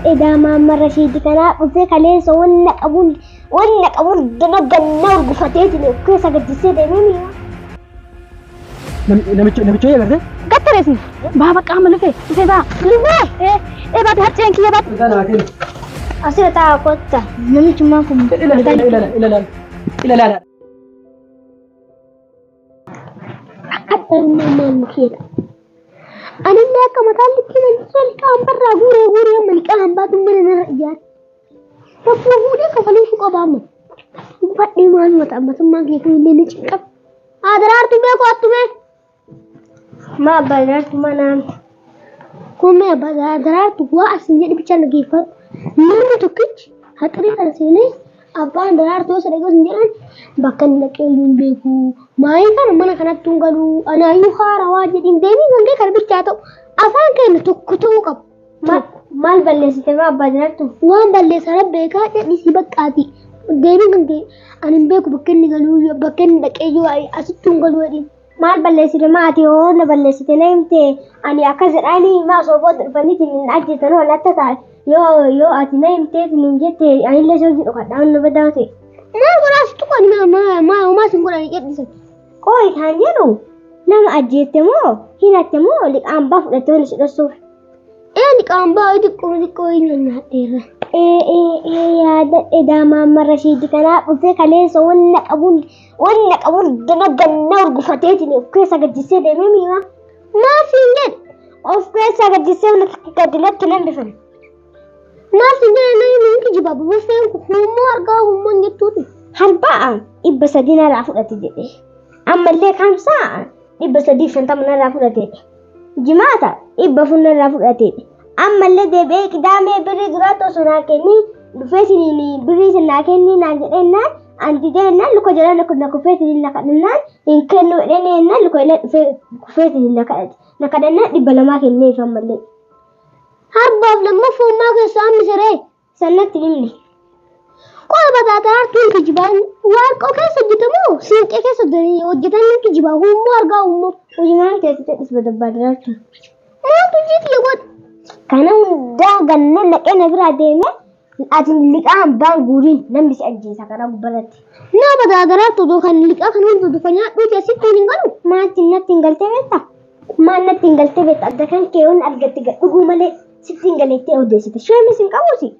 إذا ما مر شيء كنا وفي خليص ونقبل دنقنا وقفتيتني وكيسة قد تسيد أمامي namicha agartee Gattereesi baaba qaama lufee dhufee baa lufee baate harceen kiyya baate. isaa namaa kennu أصير تعاقدت نمت معكم ilaala حتى ما المكيلة أنا اللي كما تعلق كذا نسول كام برا غوري من كام بعد من الرجال ففوه لي كفلوش قبامه بدي ما المتعب ثم يكون لي نشكب هذا رارتو بيكو أتوبه ما بدرت ما نام كم ما بدرت واسني jadi bicara gifat mana tu kich hatri kan sini apa درت وسرقوا sendirian bahkan nak beku main kan mana kana tunggalu ana ayu khara wajib indemi kan kan bicara afan kan tu kap mal balle sistema بدرت وان balle sarab beka jadi sibakati deemi kan anin beku bahkan galu bahkan nak ayu asit tunggalu ini maal balleessite maati hoonna balleessite neemte ani akka jedhani maa sooboo dhufaniitiin hin ajjeetan walatta ta'a yoo ati neemteet nin jette anillee soo jedhu kadhaan nu badaate maal godhaasitu kan maa sin godhani jedhisan qooyi kaan jedhu nama ajjeette moo hinatte moo liqaan baa fudhatte wali sidhassuuf liqaan baa xiqqoo hin nyaadheerra yaada edaamaan marra shiiddi kanaa dhufee kaleessa wanna qabuun danaggannaa urgufateetiin of keessa gaddisee deemee miima maafin jedhe of keessa gaddisee gaddilatti lambifame maafin jedhe namni kijiba buufeen hummoo argaa hummoon jettuuti harba'aan 300 narraa fudhate jedhe ammallee kamsaa'an 350 narraa fudhate jimaata 400 narraa fudhate ammallee deebi'ee qidaamee birrii duraatoo sunaa kennii dhufee siniin birrii sinaa kennii naan jedhennaan anti deennan luka jalan na kufeetiin nakadannaan hin kennu deennan luka ila kufeetiin nakadannaan 200 kenneef ammallee harbaaf lamma fuummaa keessaa misiree sannatti himni qola bataataa hartuun kijibaan waaqoo keessa hojjetamoo siinqee keessa hojjetan kijibaa hummoo argaa hummoo hojimaan keessatti dhisbadabbaa diraartu maaltu jiiti godha kana hundaa ganna naqee na biraa deeme ati liqaan baan guuriin namni si ajjeesa karaa gubbarratti naa badaagaraatti odoo kan liqaa kan hundi dhufanyaa dhuuti asitti hin galu maatti natti hin galtee beekta maan natti hin galtee beekta adda kan kee waan argatte dhuguu malee sitti hin galeettee odeessite shoomis hin qabuusi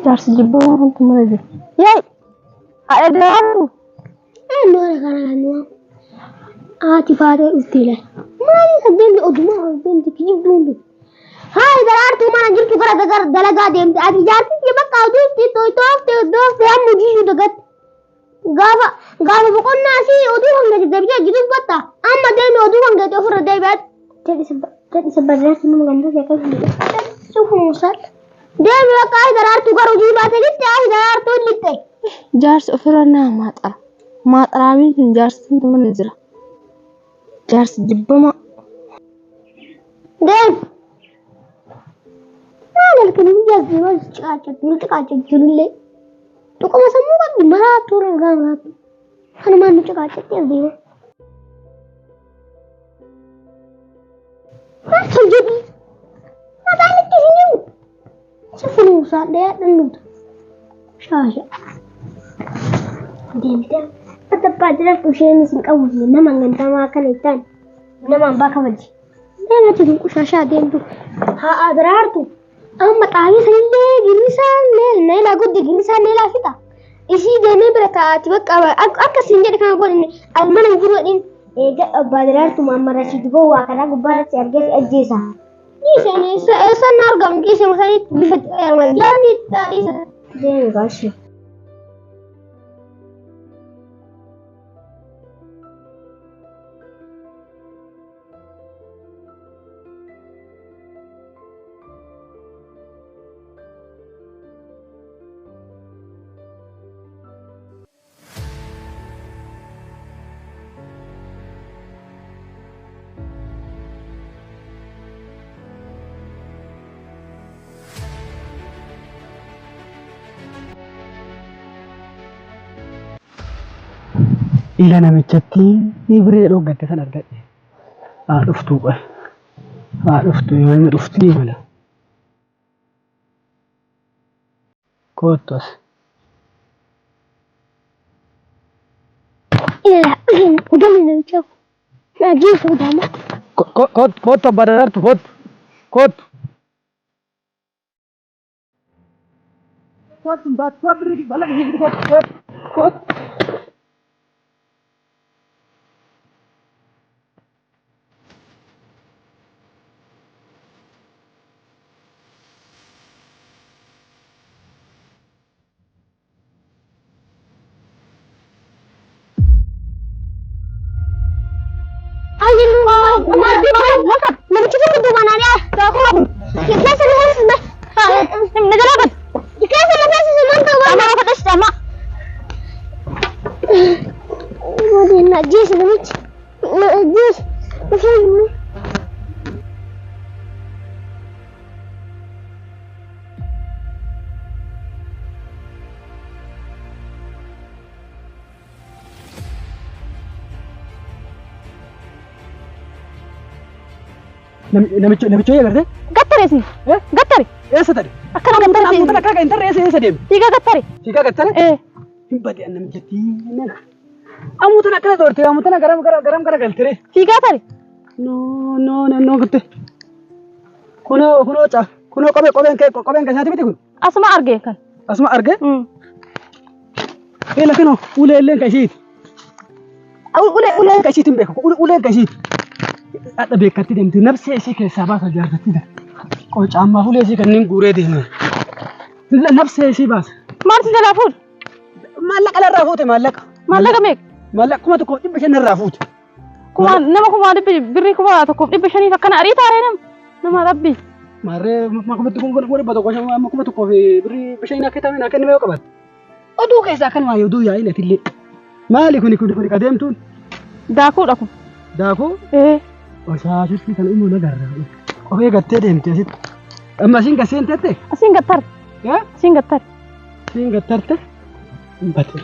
Jaarsi jibboo wanti mara jiru. Yee haadha diraartu. Noora kanaa nuwa ati faatee dhufteela maali saddeen odumaa hojjente kijibduun Hai daraartuu mana jirtu gara dalagaa deemte ati jaartii bakka oduutti toofte amma jiishu dagat gaafa boqonnaa si oduu hanga deebi'ee jiru batta amma deemi oduu hanga ofirra deebi'aat jadi sebenarnya nama ganda saya kan suhu musat deemi bakka ai daraartuu gara hojii baate gitti ai daraartuu litte Jaarsi ofirra naa maaxaraabiin jaarsi mana jira. Jaarsi jibbama. deemi Malkan jazi was cakacak julle to kuma samu kan mara turan gamra hanuman cakacak ya dia jadi ada lagi sini sefunu saat dia dan lut shasha dia tetap pada pusing sing kau nama nganta makan ikan nama baka waji dia macam shasha dia tu ha adrar tu amma tawi sanne girisan ne la guddi girisan ne la fita isi dene berkati bakka akka sinje kan godin almana guru din ga badarar tu mamma rashid go wa kana gubara ci arge ajjesa ni sene san nargam ki se musani bifat yani tarisa de gashi Ila namichatti birrii dhoogatte san argadhe. Dhuftuu qoy. Dhuftuu yoo inni dhuftii mala. Kottos. Udah namicha. Lagi sudah mah. Kotto Badarartu kotto. Kotto bat sabri balak hidup kotto. Namicho ya gartee? Gattare si. Gattare. Eessa tadi? Akkana gattare si. Amuutan akka intarre eessa deemu? Fiigaa gattare. Fiigaa gattare? Hin badee namichatti. Amuutan akkana doorte amuutan garam galtere. Fiigaa tare. No gatte. Kunoo qobeen keessaati miti kun? Asuma argee kan. Asuma argee? Lakinoo uleelleen ka ishiiti. Uleen ka ishiitiin beeku. Uleen ka ishiiti. Ada beekatti deemti nafsee ishee keessaa baasa jaarratti dha. Qocaammaa fuulee ishee kanneen guuree deeman. Nafsee ishee baasa. Maaltu jalaa fuudhe? Maallaqa irraa fuute maallaqa. Maallaqa meeqa? Maallaqa 1,500 irraa fuute. Nama 1,000 birrii 1,500 akkana arii taaree nama rabbi. Marree makumatti kun dhibba tokko amma 1,000 fi birrii 500 akka ta'e akka inni mee qabatte. Oduu keessaa kan waa oduu yaa'in atillee. Maali kuni qadeemtuun? Daakuudha kun. Daakuu? Shaashitti kan immoo nagarra. Qofee gattee deemte asitti. Amma asiin gasseen tette? Asiin gattare. Asiin gattare. Asiin gattarte? Bate.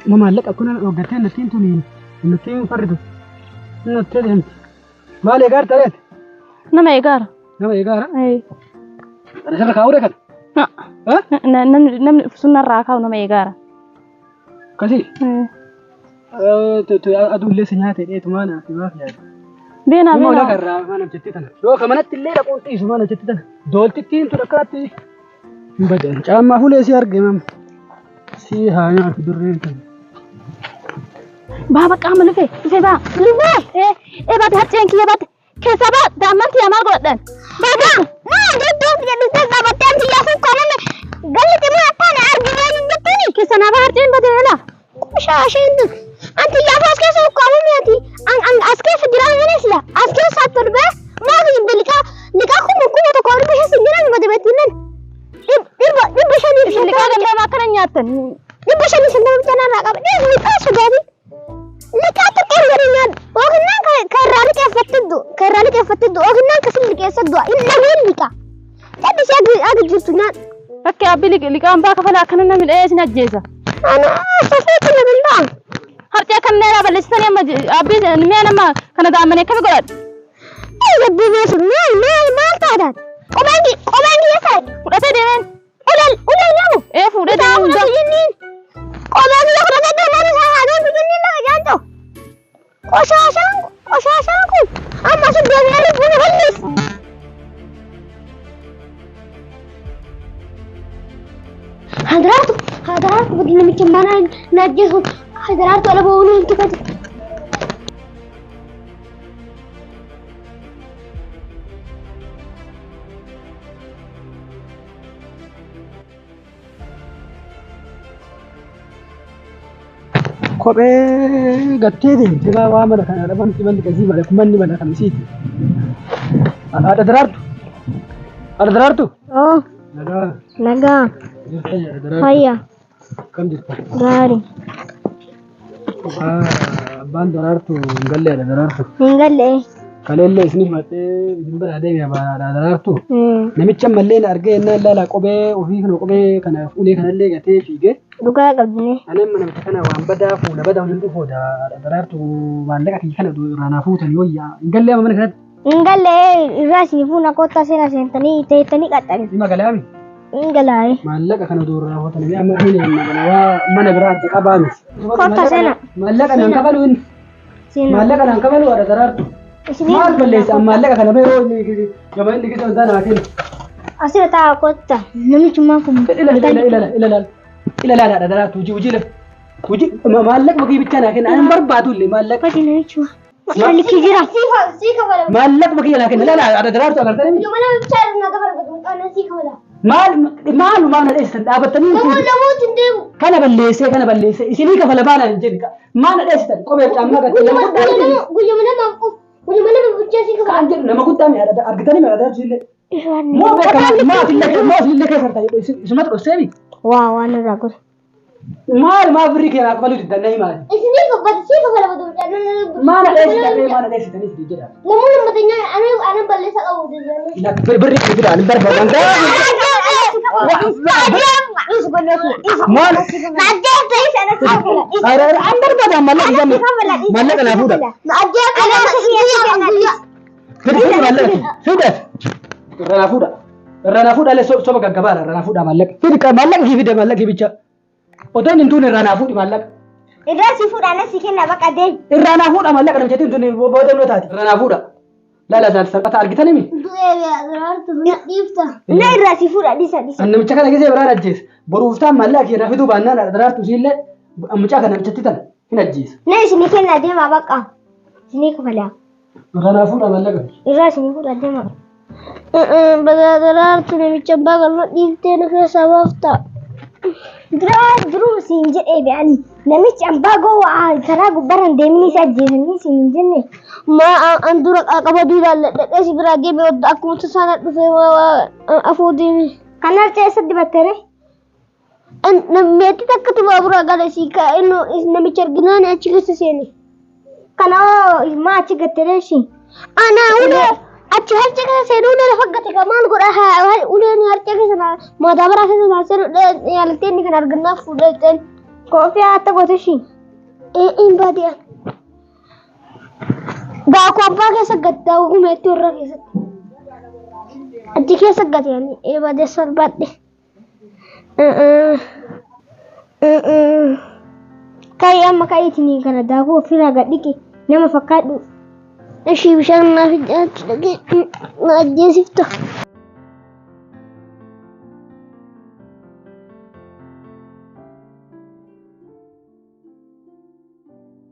Maallaqa kun dhoogattee nattiin tuni nattiin farritu. Nattee deemte. Maal eegaar tareet? Nama eegaara. Nama eegaara? Asirra kaa'uure kan? Namni sunnarraa kaa'u nama eegaara. Akkasii? Aduullee si nyaate dheetumaa naaf maaf yaada. Beenaa Immoo lagarraa mana hojjetti tana. Yoo kamanatti illee dhaquun dhiisu mana hojjetti tana. Dooltittiin tun akkanatti hin badan. Caammaa fuulee si arge mam. Si haa nyaatu durreen tana. Baaba qaama lufee lufee baate harceen kiyya baate keessaa baa daa'immanti maal godhadhan. Baaba maa jettoo jedhu keessaa battee anti yaasuu kaname galli ximoo afaan arginee hin jettini keessa naaba harceen baate lala. Shaasheen tun anti yaafuu as keessa ukkaamame ati as keessa jiraamanis la as keessa torbee maati liqaa kuma tokko dhibba shan sinjiraan mata bettinan dhibba shanii liqaa gandama akkana nyaattan dhibba shanii sindama bitanarraa qaba liqaa sugaati liqaa xiqqeen godhinaan ooginnaan karraa liqeeffattiddu ooginnaan kasin liqeessaddu illameen liqaa caddisee aga jirtu nyaat bakki abbi liqaan baa kafala akkana namni dha'ee sin ajjeesa. Safeetu na billaan. Harcee kan neeraa balleessitanii amma abbii mi'a nama kana daa'amanii akkami godhadhu. Gabbii beesu maal taadaan? Qobaan kiyya saayidha. Fudhatee deemeen. Uleen yamu. Fuudhee deemeen. Qobaan kiyya fudhatee deemeen isaa haadhoon bijinniin lafa jaanto. Qoshaashaan kun amma sun deebi'ee lubbuun balleessa. Hadaraatu budi namicha mana najjeesu hadaraatu ala boonu hin tukatu. Kophee gattee deemte waa mana kana dhabanti manni kasii mala manni mana kan isiiti. Ada daraartu? Nagaa. Fayyaa. Kam jirta? Gaarii. Abbaan daraartu hin galle ada daraartu. Hin galle. Kalelle isni mate dimbara deemee daraartu. Namicha malleen argee innaan laala qobee ofii kana ulee kanallee gatee fiigee. Dhugaa qabdine. Anem namicha kana waan badaa fuula badaa hundi fooda daraartu maallaqa kiyya kana raanaa fuutan yoo yaa hin gallee mana kanatti. Hin gallee irraa isin fuuna kottaa seera seentanii teettanii qaxxani. Dhima galaami. Hin galaaye. Maallaqa kana dura raawwatan amma hin mana biraatti qabaa miti. Kottaa seena. Maallaqa nan kafalu inni. Maallaqa nan kafalu ada daraartu. Maal balleessa maallaqa kana bee yoo gaba inni kisa wantaa naa kennu. Asirra taa'aa kottaa namichummaa kun. Ilala ada daraartu hojii le. Hojii maallaqa bakii bichaa naa kenna ani barbaadu illee maallaqa. Fati namichuma. Maallaqa jira. Maallaqa bakii naa kenna ilala ada daraartu agartanii. Mana bichaa irraa naga barbaadu ana sii kabala. Maal na dheessitan dhaabattanii namooti hin deemu. Kana balleessee isinii kafala baana hin jedhi maal na dheessitan qobee caammaa gattee nama guddaa guyyuma nama bichaa sii kabala. kan jedhu nama guddaa mi'aadha argitanii mi'aadha illee moo beekama maatillee keessa ta'e isumatu dhosseemi waan irraa godhe. Maal birrii keenyaaf malu diddannaa himaati. Isinii kabbata sii kabala baduu maal na dheessitanii jedha. Namoonni ummatanya ana balleessa qabu. Birrii kee fidaan hin barbaadan. Maal? An barbaadan maallaqa naa fuudha. Fida. Irraa naa fuudha illee soba gaggabaadha irraa naa fuudha maallaqa. Maallaqa kii fida maallaqa bicha. Otoon hin tuune irraa naa fuudhi maallaqa. Irraa si fuudhaan si kenna baqa deemi. Irraa naa fuudha maallaqa nama jettee hin tuune boodannoo taati. Irraa naa fuudha. Laala salphata argitanii mi? Na irraa si fuudha dhisa. Namicha kana gisee biraan ajjeesa. Boruuftaan maallaqa kee rafiduu baannaan daraartu siillee mucaa kana namichatti tan hin ajjeesa. Na isinii kenna deema baqa. Isinii kafalaa. Irraa naa fuudha maallaqa. Irraa isinii fuudha deema. Daraartu namicha baaqalma dhiiftee na keessaa baafta. Duruu siin jedhee be'anii namichi ambaa gowwaa karaa gubbaraan deemni isa ajjeesanii siin jenne an dura qaqaba duudhaan dhadhee si biraa geeme wadda akkuma tasaana dhufee afuu deeme. Kan harcee isa dibattee meetti takka tubaa buraa gala sii namicha arginaan achi keessa seene. Kanaa maa achi gattee shi. Anaa ulee achi harcee keessa seenuu ulee lafa gate maal godhaa uleen harcee keessa maadaabaraa keessa seenuu yaaltee inni kan argannaaf fuudhee koofii haata goote shi. Hin baadiyyaa. Gaakuu abbaa keessa gatte umeetti warra keessatti. Achi keessa gateeni eebadee salphaadhe. Kaayii amma kaayiitiin kana daakuu ofirraa gadhiqe nama fakkaadhu. Ishii bishaan naaf ijaarti dhagee na ajjeesifta.